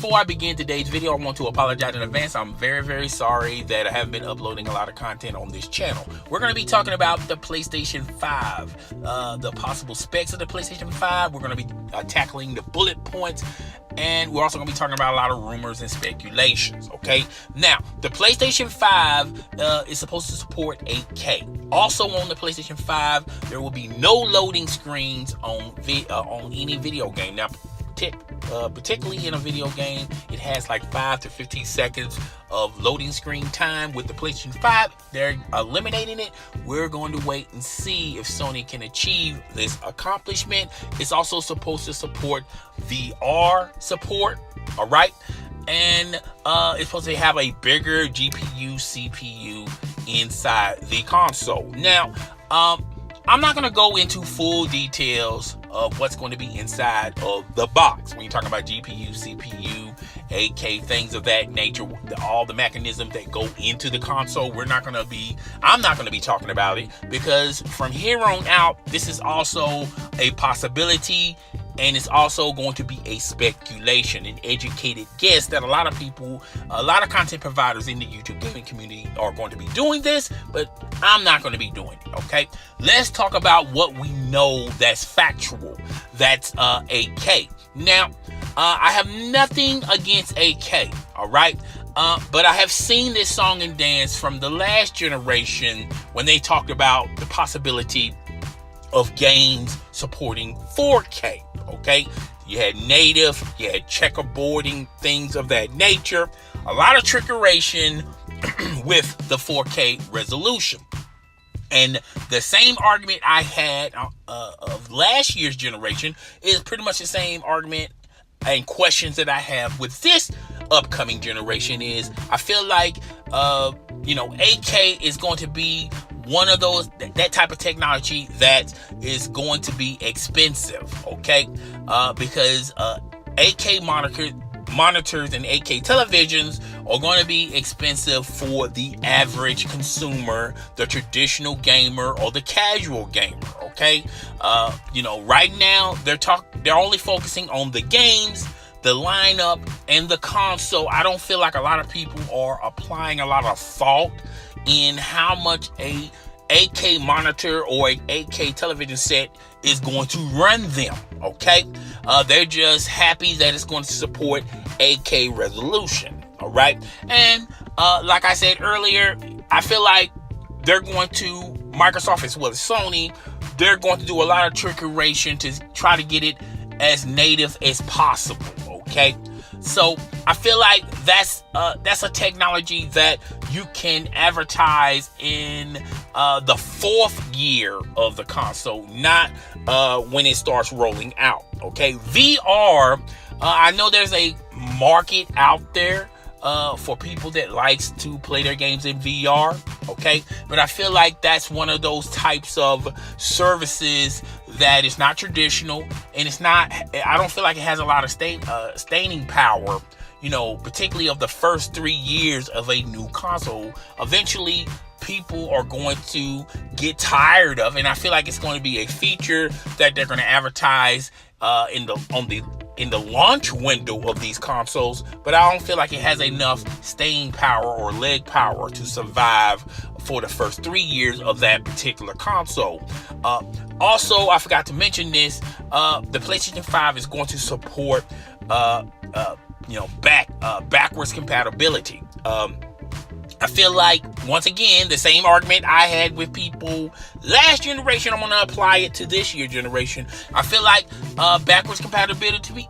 before I begin today's video, I want to apologize in advance. I'm very, very sorry that I haven't been uploading a lot of content on this channel. We're going to be talking about the PlayStation 5, the possible specs of the PlayStation 5. We're going to be tackling the bullet points, and we're also going to be talking about a lot of rumors and speculations, okay? Now, the PlayStation 5 is supposed to support 8K. Also on the PlayStation 5, there will be no loading screens on any video game. Now, particularly in a video game, it has like 5 to 15 seconds of loading screen time. With the PlayStation 5, they're eliminating it. We're going to wait and see if Sony can achieve this accomplishment. It's also supposed to support VR support, all right? And it's supposed to have a bigger GPU, CPU inside the console. Now, I'm not going to go into full details of what's going to be inside of the box. When you're talking about GPU, CPU, 8K, things of that nature, all the mechanisms that go into the console, I'm not going to be talking about it, because from here on out, this is also a possibility, and it's also going to be a speculation, an educated guess that a lot of people, a lot of content providers in the YouTube gaming community are going to be doing this, but I'm not going to be doing it, okay? Let's talk about what we know that's factual. That's 8K. Now, I have nothing against 8K, all right? But I have seen this song and dance from the last generation when they talked about the possibility of games supporting 4K, okay? You had native, you had checkerboarding, things of that nature. A lot of trickeration with the 4K resolution. And the same argument I had of last year's generation is pretty much the same argument and questions that I have with this upcoming generation. Is I feel like 8K is going to be one of those, that type of technology that is going to be expensive, okay? Because 8K monitors and 8K televisions are going to be expensive for the average consumer, the traditional gamer, or the casual gamer, okay? Right now they're only focusing on the games, the lineup, and the console. I don't feel like a lot of people are applying a lot of thought in how much a 8K monitor or a 8K television set is going to run them, okay? They're just happy that it's going to support 8K resolution, all right? And like I said earlier, I feel like Microsoft as well as Sony, they're going to do a lot of trickeration to try to get it as native as possible, okay? So I feel like that's a technology that you can advertise in the 4th year of the console, not when it starts rolling out, okay? VR, I know there's a market out there for people that likes to play their games in VR, okay? But I feel like that's one of those types of services that is not traditional, and I don't feel like it has a lot of staying power, particularly of the first 3 years of a new console. Eventually, people are going to get tired of, and I feel like it's going to be a feature that they're going to advertise in the launch window of these consoles, but I don't feel like it has enough staying power or leg power to survive for the first 3 years of that particular console. Also, I forgot to mention this, the PlayStation 5 is going to support backwards compatibility. I feel like, once again, the same argument I had with people last generation, I'm going to apply it to this year generation. I feel like backwards compatibility,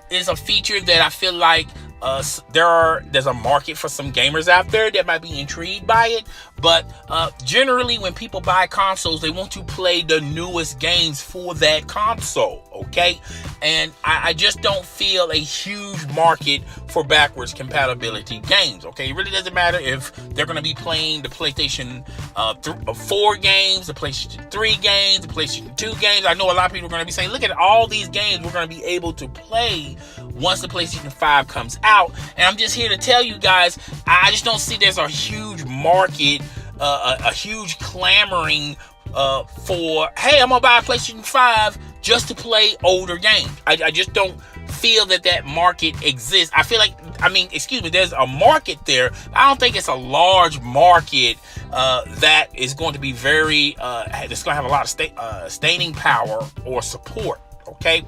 is a feature that I feel like there's a market for some gamers out there that might be intrigued by it. But generally, when people buy consoles, they want to play the newest games for that console, okay? And I just don't feel a huge market for backwards compatibility games, okay? It really doesn't matter if they're going to be playing the PlayStation 4 games, the PlayStation 3 games, the PlayStation 2 games. I know a lot of people are going to be saying, look at all these games we're going to be able to play once the PlayStation 5 comes out. And I'm just here to tell you guys, I just don't see there's a huge market, a huge clamoring for, hey, I'm gonna buy a PlayStation 5 just to play older games. I just don't feel that market exists. I feel like, there's a market there. I don't think it's a large market that is going to be very, that's going to have a lot of staying power or support. Okay,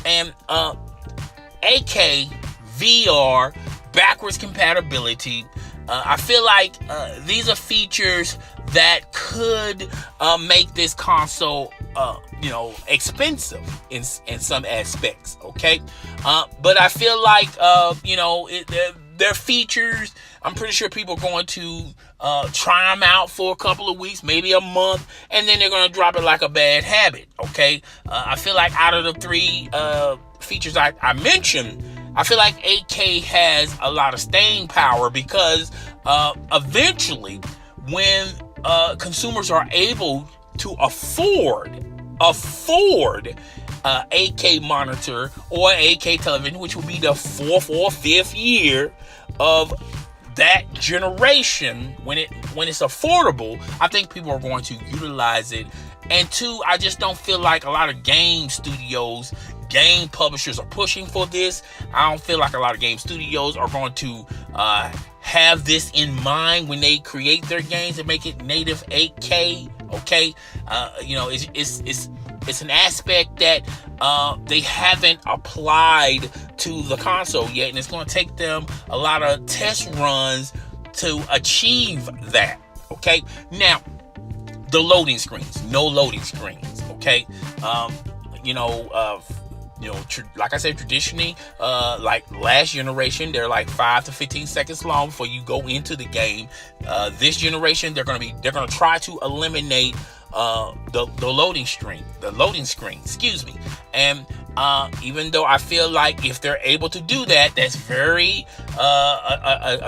and AK VR backwards compatibility. I feel like these are features that could make this console, expensive in some aspects. Okay, but I feel like their features. I'm pretty sure people are going to try them out for a couple of weeks, maybe a month, and then they're going to drop it like a bad habit. Okay, I feel like out of the three features I mentioned, I feel like 8K has a lot of staying power because eventually, when consumers are able to afford 8K monitor or 8K television, which will be the fourth or fifth year of that generation, when it's affordable, I think people are going to utilize it. And two, I just don't feel like a lot of game studios, game publishers are pushing for this. I don't feel like a lot of game studios are going to have this in mind when they create their games and make it native 8K. Okay, it's an aspect that they haven't applied to the console yet, and it's going to take them a lot of test runs to achieve that. Okay, now the loading screens, no loading screens. Okay, like I said, traditionally, like last generation, they're like 5 to 15 seconds long before you go into the game. This generation, they're gonna try to eliminate the loading screen. Excuse me. And even though I feel like if they're able to do that, that's very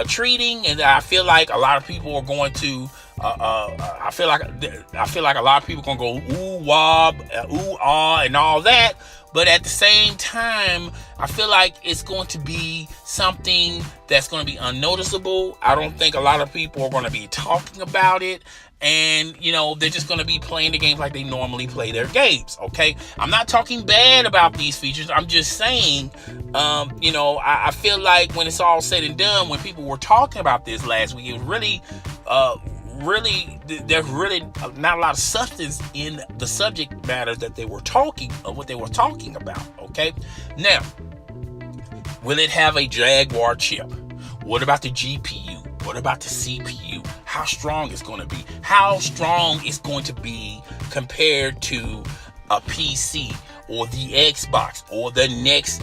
treating, and I feel like a lot of people are going to. I feel like a lot of people are gonna go ooh wah, ooh ah, and all that. But at the same time, I feel like it's going to be something that's going to be unnoticeable. I don't think a lot of people are going to be talking about it. And, they're just going to be playing the games like they normally play their games. Okay. I'm not talking bad about these features. I'm just saying, I feel like when it's all said and done, when people were talking about this last week, it was really, there's really not a lot of substance in the subject matter that they were talking about. Okay, now, will it have a Jaguar chip? What about the GPU? What about the CPU? How strong it's going to be? How strong it's going to be compared to a PC or the Xbox or the next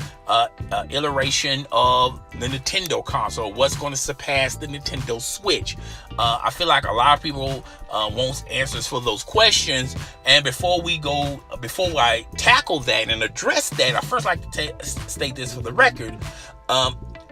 iteration of the Nintendo console? What's going to surpass the Nintendo Switch? I feel like a lot of people want answers for those questions. And before I tackle that and address that, I first like to state this for the record.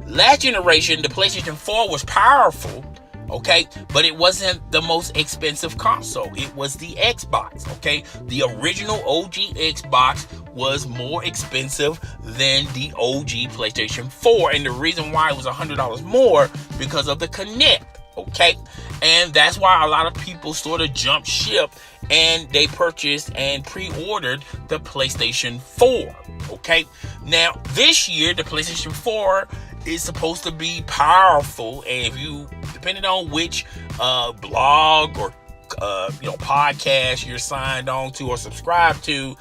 Last generation, the PlayStation 4 was powerful. Okay, but it wasn't the most expensive console. It was the Xbox. Okay, the original OG Xbox was more expensive than the OG PlayStation 4, and the reason why it was $100 more because of the Kinect. Okay, and that's why a lot of people sort of jumped ship and they purchased and pre-ordered the PlayStation 4. Okay, now this year the PlayStation 4 is supposed to be powerful, and if you, depending on which blog or podcast you're signed on to or subscribed to,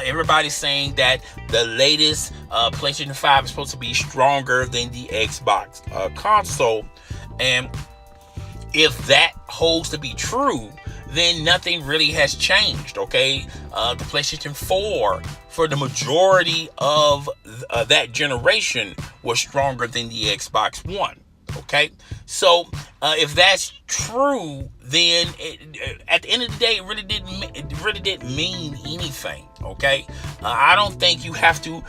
everybody's saying that the latest PlayStation 5 is supposed to be stronger than the Xbox console. And if that holds to be true, then nothing really has changed. Okay, the PlayStation 4 for the majority of that generation was stronger than the Xbox One. Okay, so if that's true, then at the end of the day, it really didn't mean anything. Okay, I don't think you have to,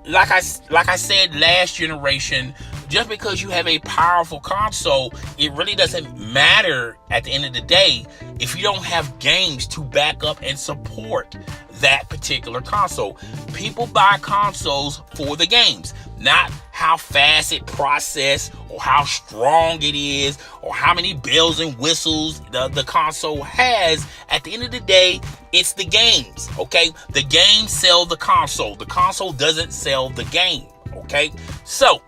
like I said last generation. Just because you have a powerful console, it really doesn't matter at the end of the day if you don't have games to back up and support that particular console. People buy consoles for the games, not how fast it processes or how strong it is or how many bells and whistles the console has. At the end of the day, it's the games, okay? The games sell the console. The console doesn't sell the game, okay? So,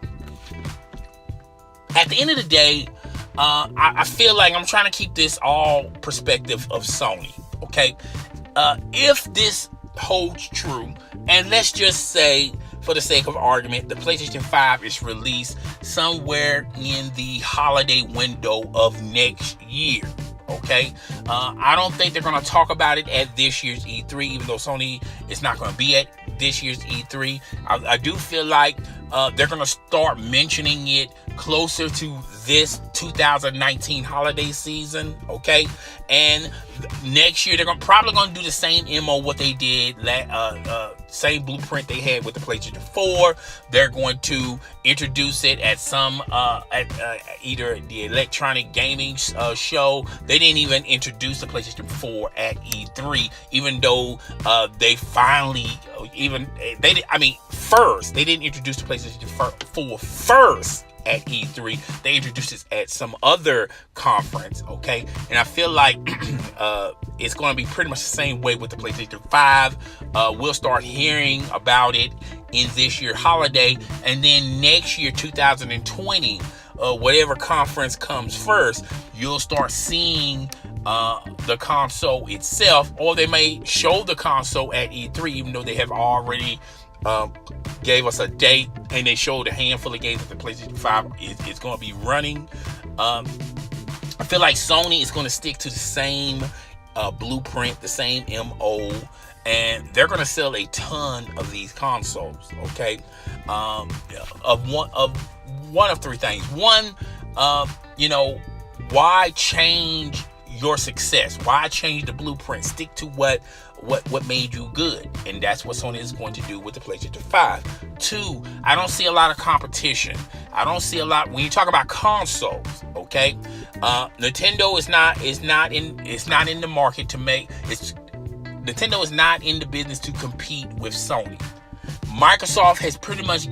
at the end of the day, I feel like I'm trying to keep this all perspective of Sony, okay? If this holds true, and let's just say, for the sake of argument, the PlayStation 5 is released somewhere in the holiday window of next year, okay? I don't think they're going to talk about it at this year's E3, even though Sony is not going to be at this year's E3. I do feel like they're going to start mentioning it closer to this 2019 holiday season, okay? And next year, they're probably going to do the same MO what they did, same blueprint they had with the PlayStation 4. They're going to introduce it at some, either the Electronic Gaming show. They didn't even introduce the PlayStation 4 at E3, even though they finally, first, they didn't introduce the PlayStation 4 first at E3. They introduced it at some other conference, okay? And I feel like it's going to be pretty much the same way with the PlayStation 5. We'll start hearing about it in this year holiday, and then next year, 2020, whatever conference comes first, you'll start seeing the console itself, or they may show the console at E3, even though they have already gave us a date, and they showed a handful of games that the PlayStation 5 is going to be running. I feel like Sony is going to stick to the same blueprint, the same MO, and they're going to sell a ton of these consoles, okay? Of one of three things. One, why change your success? Why change the blueprint? Stick to what made you good, and that's what Sony is going to do with the PlayStation 5. Two, I don't see a lot of competition. I don't see a lot when you talk about consoles. Okay, Nintendo is not in the market to make. Nintendo is not in the business to compete with Sony. Microsoft has pretty much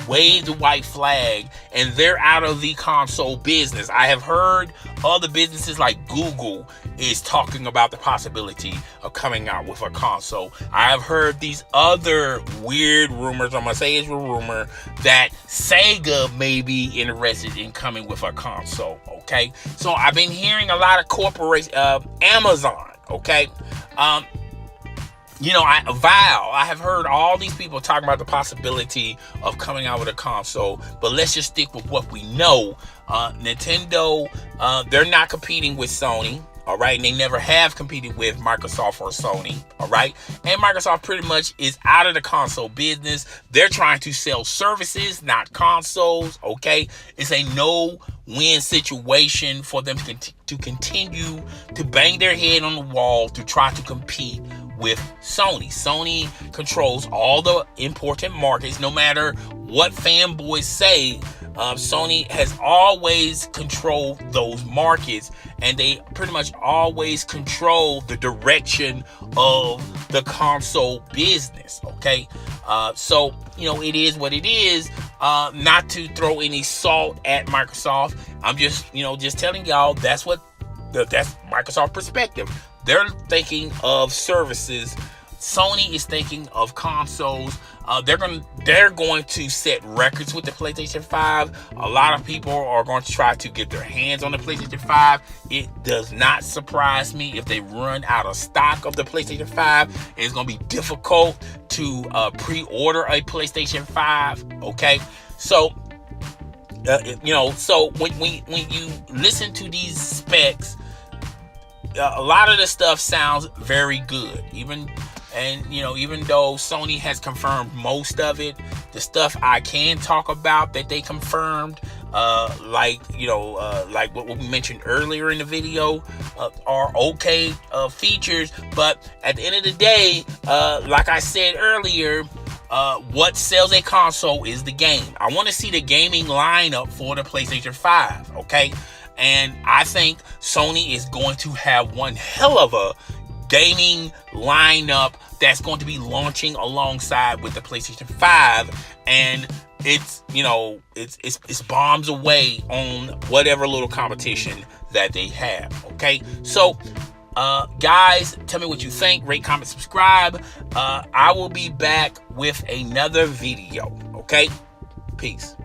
waved the white flag, and they're out of the console business. I have heard other businesses like Google is talking about the possibility of coming out with a console. I have heard these other weird rumors, I'm going to say it's a rumor, that Sega may be interested in coming with a console, okay? So I've been hearing a lot of corporations, Amazon, okay? I have heard all these people talking about the possibility of coming out with a console, but let's just stick with what we know. Nintendo, they're not competing with Sony, all right? And they never have competed with Microsoft or Sony, all right? And Microsoft pretty much is out of the console business. They're trying to sell services, not consoles, okay? It's a no-win situation for them to continue to bang their head on the wall to try to compete with Sony. Sony controls all the important markets. No matter what fanboys say, Sony has always controlled those markets, and they pretty much always control the direction of the console business, okay? So, it is what it is. Not to throw any salt at Microsoft. I'm just telling y'all that's Microsoft perspective. They're thinking of services. Sony is thinking of consoles. They're going to set records with the PlayStation 5. A lot of people are going to try to get their hands on the PlayStation 5. It does not surprise me if they run out of stock of the PlayStation 5. It's going to be difficult to pre-order a PlayStation 5. Okay, so so when you listen to these specs, a lot of the stuff sounds very good. Even though Sony has confirmed most of it, the stuff I can talk about that they confirmed, like what we mentioned earlier in the video, are okay features. But at the end of the day, like I said earlier, what sells a console is the game. I want to see the gaming lineup for the PlayStation 5, okay? And I think Sony is going to have one hell of a gaming lineup that's going to be launching alongside with the PlayStation 5. And it's, you know, it's bombs away on whatever little competition that they have. Okay, so guys, tell me what you think. Rate, comment, subscribe. I will be back with another video. Okay, peace.